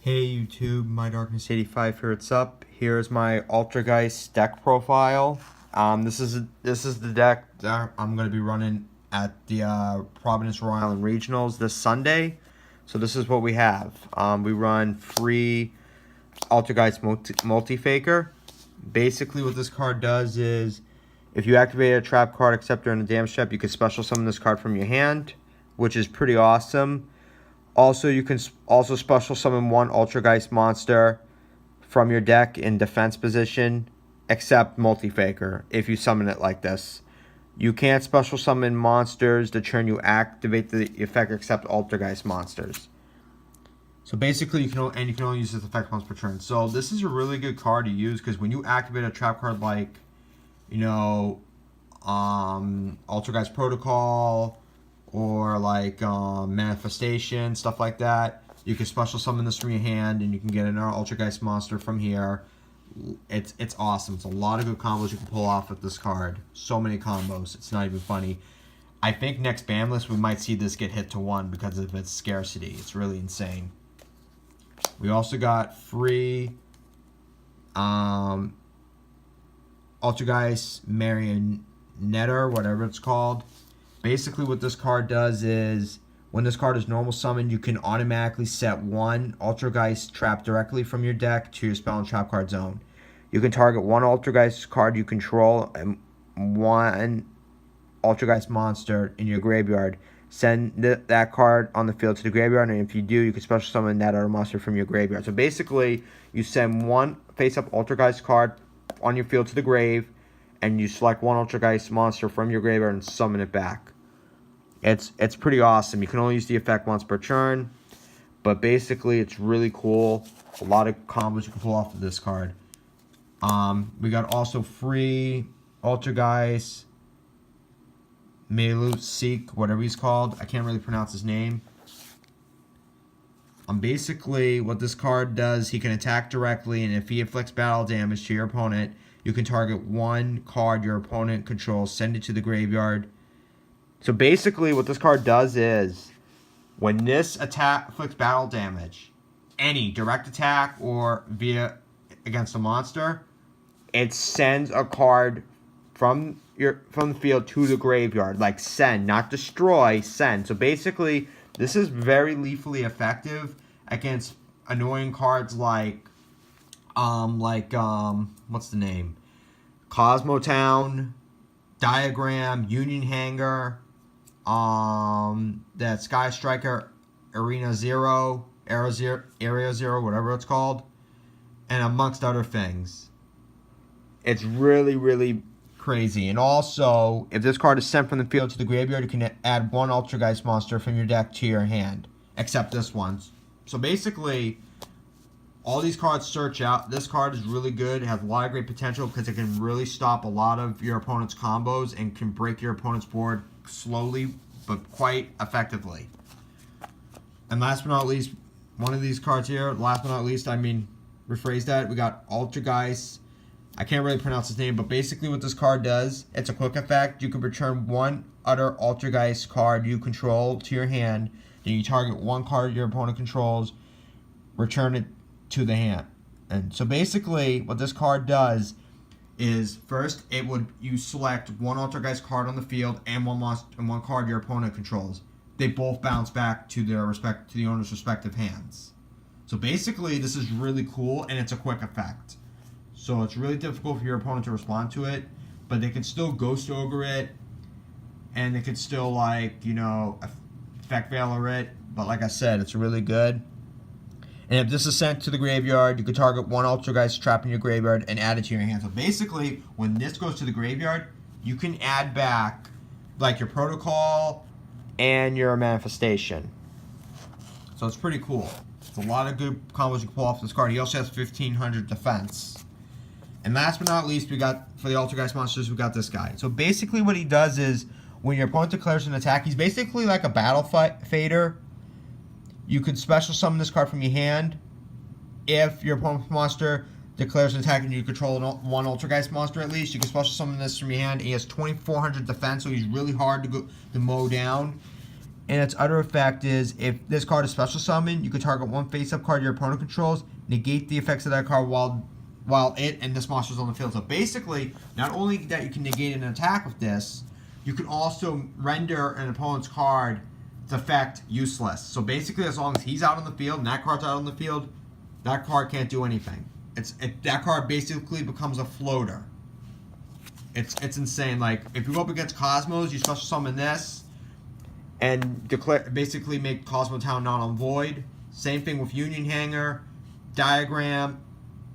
Hey YouTube, my Darkness85 here. What's up? Here's my Altergeist deck profile. This is the deck that I'm gonna be running at the Providence Rhode Island Regionals this Sunday. So this is what we have. We run free Altergeist multi-faker. Basically, what this card does is, if you activate a trap card except during a damage step, you can special summon this card from your hand, which is pretty awesome. Also, you can also special summon one Altergeist monster from your deck in defense position, except multi-faker, if you summon it like this. You can't special summon monsters the turn you activate the effect except Altergeist monsters. So basically, you can only use this effect once per turn. So this is a really good card to use because when you activate a trap card like, Altergeist Protocol, or like manifestation, stuff like that, you can special summon this from your hand and you can get another Altergeist monster from here. It's awesome. It's a lot of good combos you can pull off with this card. So many combos, it's not even funny. I think next ban list we might see this get hit to 1 because of its scarcity. It's really insane. We also got free Altergeist Marionette, whatever it's called. Basically, what this card does is, when this card is normal summoned, you can automatically set one Altergeist trap directly from your deck to your spell and trap card zone. You can target one Altergeist card you control and one Altergeist monster in your graveyard. Send that card on the field to the graveyard, and if you do, you can special summon that other monster from your graveyard. So basically, you send one face-up Altergeist card on your field to the grave, and you select one Altergeist monster from your graveyard and summon it back. It's pretty awesome. You can only use the effect once per turn, but basically it's really cool. A lot of combos you can pull off of this card. We got also free Altergeist Seek, whatever he's called. I can't really pronounce his name. Basically, what this card does, he can attack directly, and if he inflicts battle damage to your opponent, you can target one card your opponent controls, send it to the graveyard. So basically, what this card does is, when this attack inflicts battle damage, any direct attack or via against a monster, it sends a card from the field to the graveyard. Like send, not destroy, send. So basically, this is very lethally effective against annoying cards like what's the name? Cosmotown, Diagram, Union Hanger, that Sky Striker, Area Zero, whatever it's called, and amongst other things. It's really, really crazy. And also, if this card is sent from the field to the graveyard, you can add one Altergeist monster from your deck to your hand, except this one. So basically, all these cards search out. This card is really good. It has a lot of great potential because it can really stop a lot of your opponent's combos and can break your opponent's board slowly but quite effectively. And last but not least, one of these cards here, last but not least, rephrase that, we got Altergeist. I can't really pronounce his name, but basically what this card does, it's a quick effect. You can return one other Altergeist card you control to your hand. Then you target one card your opponent controls, return it to the hand. And so basically what this card does is, first you select one Altergeist card on the field and one card your opponent controls. They both bounce back to the owner's respective hands. So basically this is really cool, and it's a quick effect. So it's really difficult for your opponent to respond to it, but they can still Ghost Ogre it, and they can still Effect Veiler it. But like I said, it's really good. And if this is sent to the graveyard, you can target one Altergeist trap in your graveyard and add it to your hand. So basically, when this goes to the graveyard, you can add back like your Protocol and your Manifestation. So it's pretty cool. It's a lot of good combos you can pull off this card. He also has 1500 defense. And last but not least, we got, for the Altergeist monsters, we got this guy. So basically what he does is, when your opponent declares an attack, he's basically like a battle fader. You could special summon this card from your hand. If your opponent's monster declares an attack and you control one Altergeist monster at least, you can special summon this from your hand. He has 2400 defense, so he's really hard to mow down. And its other effect is, if this card is special summon, you can target one face-up card your opponent controls, negate the effects of that card while it and this monster's on the field. So basically, not only that you can negate an attack with this, you can also render an opponent's card's effect useless. So basically, as long as he's out on the field and that card's out on the field, that card can't do anything. That card basically becomes a floater. It's insane. Like, if you go up against Cosmos, you special summon this and basically make Cosmo Town null and void. Same thing with Union Hanger, Diagram,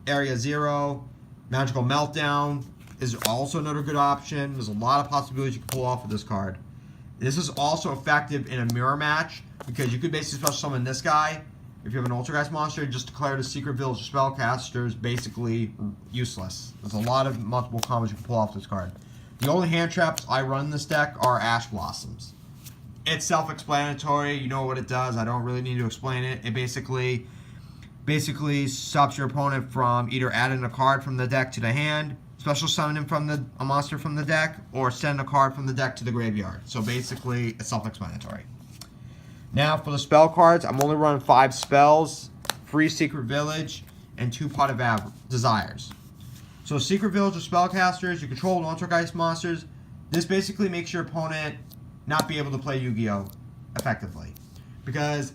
Area 0, Magical Meltdown is also another good option. There's a lot of possibilities you can pull off with this card. This is also effective in a mirror match because you could basically special summon this guy. If you have an Altergeist monster, just declare the Secret Village spellcaster is basically useless. There's a lot of multiple combos you can pull off this card. The only hand traps I run in this deck are Ash Blossoms. It's self-explanatory. You know what it does. I don't really need to explain it. It basically stops your opponent from either adding a card from the deck to the hand, special summoning a monster from the deck, or send a card from the deck to the graveyard. So basically, it's self-explanatory. Now for the spell cards, I'm only running 5 spells, 3 Secret Village, and 2 Pot of Desires. So Secret Village of spellcasters, you control Altergeist monsters. This basically makes your opponent not be able to play Yu-Gi-Oh! Effectively. Because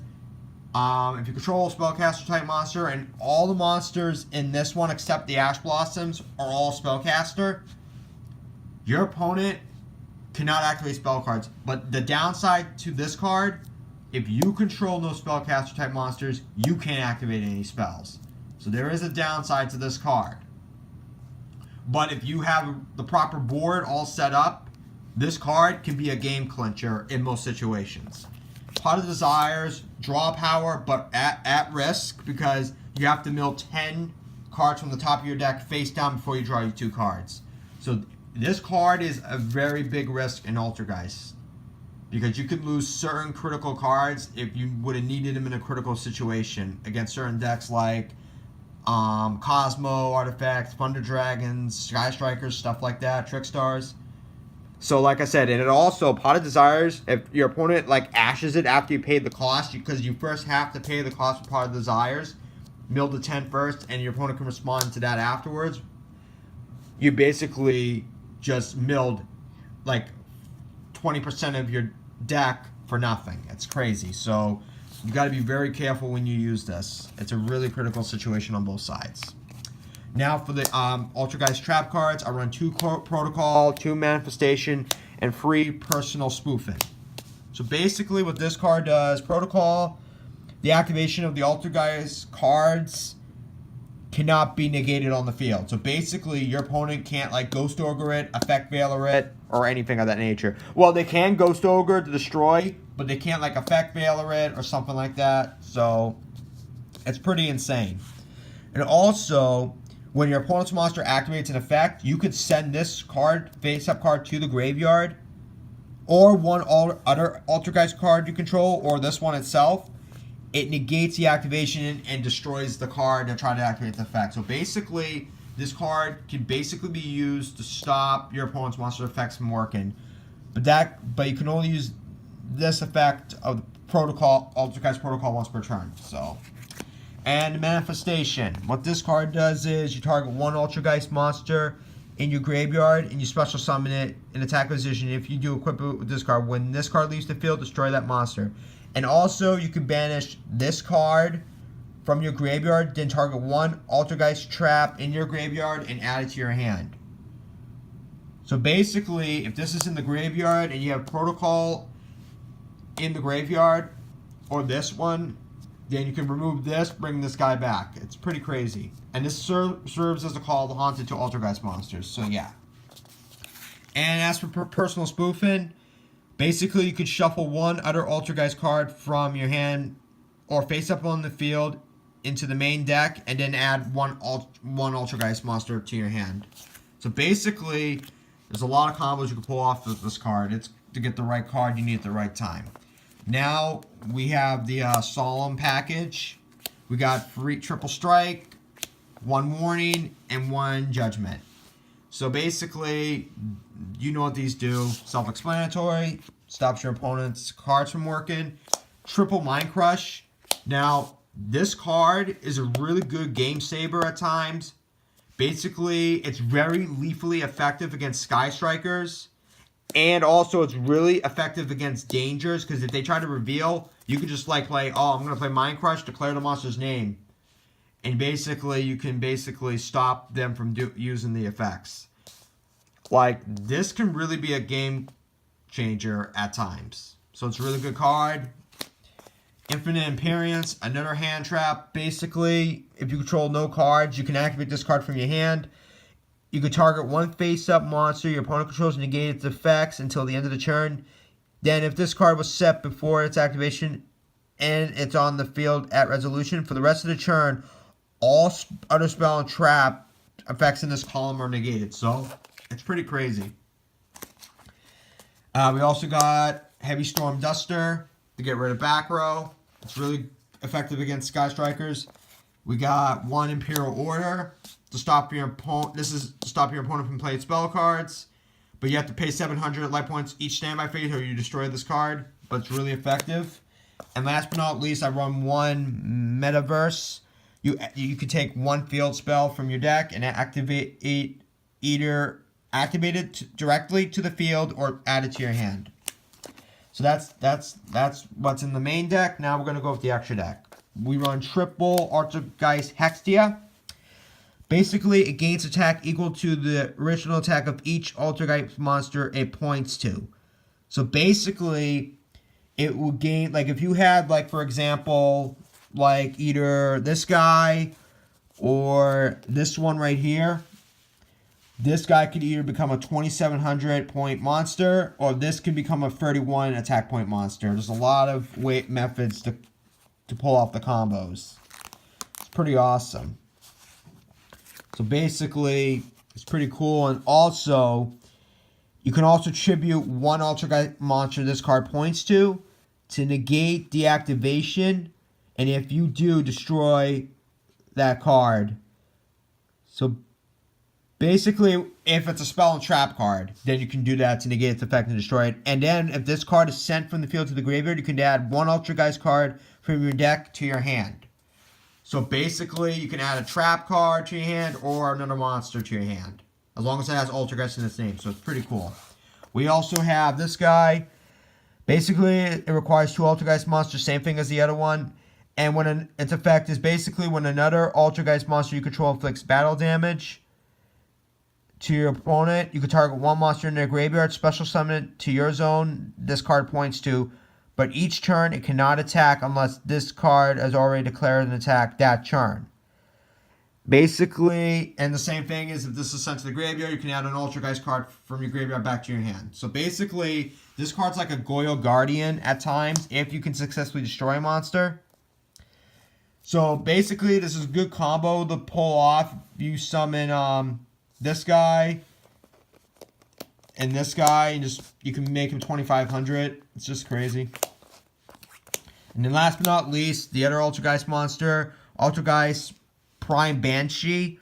if you control a spellcaster type monster, and all the monsters in this one except the Ash Blossoms are all spellcaster, your opponent cannot activate spell cards. But the downside to this card, if you control those spellcaster type monsters, you can't activate any spells. So there is a downside to this card. But if you have the proper board all set up, this card can be a game clincher in most situations. Pot of Desires, draw power, but at risk because you have to mill 10 cards from the top of your deck face down before you draw your 2 cards. So this card is a very big risk in Altergeist because you could lose certain critical cards if you would have needed them in a critical situation against certain decks like Cosmo, Artifacts, Thunder Dragons, Sky Strikers, stuff like that, Trick Stars. So like I said, and it also, Pot of Desires, if your opponent like ashes it after you paid the cost, because you first have to pay the cost for Pot of Desires, mill the 10 first, and your opponent can respond to that afterwards, you basically just milled like 20% of your deck for nothing. It's crazy. So you got to be very careful when you use this. It's a really critical situation on both sides. Now for the Altergeist trap cards, I run 2 Protocol, 2 Manifestation, and 3 Personal Spoofing. So basically what this card does, Protocol, the activation of the Altergeist cards cannot be negated on the field. So basically your opponent can't like Ghost Ogre it, Effect Veiler it, or anything of that nature. Well, they can Ghost Ogre to destroy, but they can't like Effect Veiler it or something like that. So it's pretty insane. And also, when your opponent's monster activates an effect, you could send this card, face-up card, to the graveyard, or one other Altergeist card you control, or this one itself. It negates the activation and destroys the card and try to activate the effect. So basically, this card can basically be used to stop your opponent's monster effects from working. But you can only use this effect of the Protocol, Altergeist Protocol once per turn. So. And Manifestation. What this card does is you target one Altergeist monster in your graveyard and you special summon it in attack position. If you do equip it with this card, when this card leaves the field, destroy that monster. And also you can banish this card from your graveyard, then target one Altergeist trap in your graveyard and add it to your hand. So basically, if this is in the graveyard and you have Protocol in the graveyard, or this one, then you can remove this, bring this guy back. It's pretty crazy. And this serves as a call to Haunted to Altergeist monsters. So yeah. And as for personal spoofing, basically you could shuffle one other Altergeist card from your hand or face up on the field into the main deck and then add one Altergeist monster to your hand. So basically, there's a lot of combos you can pull off with this card. It's to get the right card you need at the right time. Now we have the Solemn package. We got 3 Triple Strike, 1 Warning, and 1 Judgment. So basically, you know what these do. Self-explanatory. stops your opponent's cards from working. Triple Mind Crush. Now, this card is a really good game saver at times. Basically, it's very lethally effective against Sky Strikers. And also, it's really effective against dangers, because if they try to reveal, you can just like play, oh, I'm going to play Mind Crush, declare the monster's name. And basically, you can basically stop them from using the effects. Like, this can really be a game changer at times. So it's a really good card. Infinite Imperience, another hand trap. Basically, if you control no cards, you can activate this card from your hand. You can target one face-up monster your opponent controls and negate its effects until the end of the turn. Then, if this card was set before its activation and it's on the field at resolution, for the rest of the turn, all other spell and trap effects in this column are negated. So, it's pretty crazy. We also got Heavy Storm Duster to get rid of back row. It's really effective against Sky Strikers. We got one Imperial Order to stop your opponent. This is to stop your opponent from playing spell cards. But you have to pay 700 life points each standby phase or you destroy this card. But it's really effective. And last but not least, I run one Metaverse. You can take one field spell from your deck and activate it, either activate it directly to the field or add it to your hand. So that's what's in the main deck. Now we're going to go with the extra deck. We run triple Altergeist Hextia. Basically, it gains attack equal to the original attack of each Altergeist monster it points to. So basically, it will gain, like if you had, like for example, like either this guy or this one right here. This guy could either become a 2,700 point monster, or this could become a 31 attack point monster. There's a lot of methods to pull off the combos. It's pretty awesome. So basically, it's pretty cool. And also, you can also tribute one Altergeist monster this card points to negate deactivation. And if you do, destroy that card. So basically, if it's a spell and trap card, then you can do that to negate its effect and destroy it. And then, if this card is sent from the field to the graveyard, you can add one Altergeist card from your deck to your hand. So basically, you can add a trap card to your hand or another monster to your hand, as long as it has Altergeist in its name. So it's pretty cool. We also have this guy. Basically, it requires two Altergeist monsters, same thing as the other one. And when its effect is basically when another Altergeist monster you control inflicts battle damage to your opponent, you can target one monster in their graveyard, special summon it to your zone this card points to, but each turn it cannot attack unless this card has already declared an attack that turn. Basically, and the same thing is if this is sent to the graveyard, you can add an Altergeist card from your graveyard back to your hand. So basically, this card's like a Goyo Guardian at times if you can successfully destroy a monster. So basically, this is a good combo to pull off. You summon this guy and this guy, and you can make him 2,500. It's just crazy. And then last but not least, the other Altergeist monster, Altergeist Prime Banshee.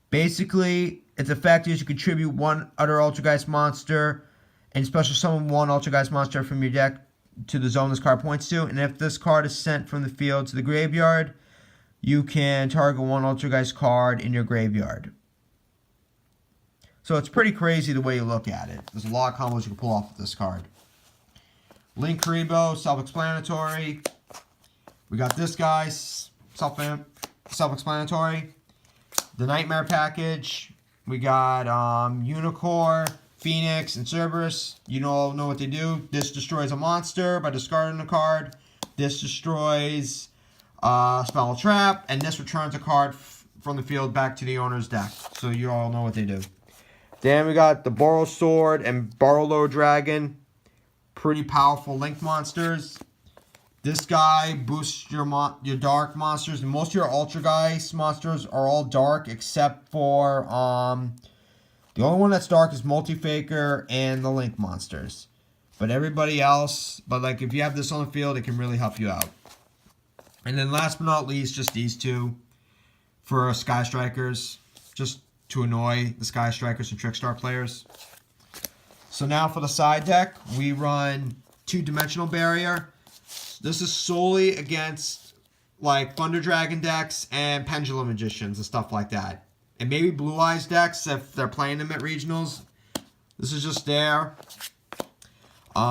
Basically, its effect is you contribute one other Altergeist monster and special summon one Altergeist monster from your deck to the zone this card points to. And if this card is sent from the field to the graveyard, you can target one Altergeist card in your graveyard. So it's pretty crazy the way you look at it. There's a lot of combos you can pull off with this card. Link Karibo, self-explanatory. We got this guy, self-explanatory. The Nightmare package. We got Unicorn, Phoenix, and Cerberus. You all know what they do. This destroys a monster by discarding a card. This destroys spell or trap. And this returns a card from the field back to the owner's deck. So you all know what they do. Then we got the Borrow Sword and Barlow Dragon. Pretty powerful Link monsters. This guy boosts your dark monsters. And most of your Altergeist monsters are all dark except for the only one that's dark is Multi-Faker and the Link monsters. But everybody else, like if you have this on the field, it can really help you out. And then last but not least, just these two for Sky Strikers, just to annoy the Sky Strikers and Trickstar players. So now for the side deck, we run 2-dimensional barrier. This is solely against like Thunder Dragon decks and Pendulum Magicians and stuff like that. And maybe Blue Eyes decks if they're playing them at regionals. This is just there.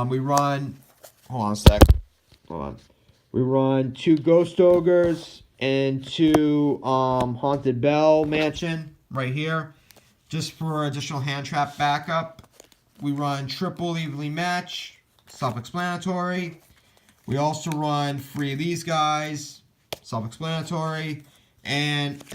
We run, hold on a sec. Hold on. We run 2 Ghost Ogres and 2 Haunted Bell Mansion right here. Just for additional hand trap backup. We run triple evenly match, self-explanatory. We also run 3 of these guys, self-explanatory. And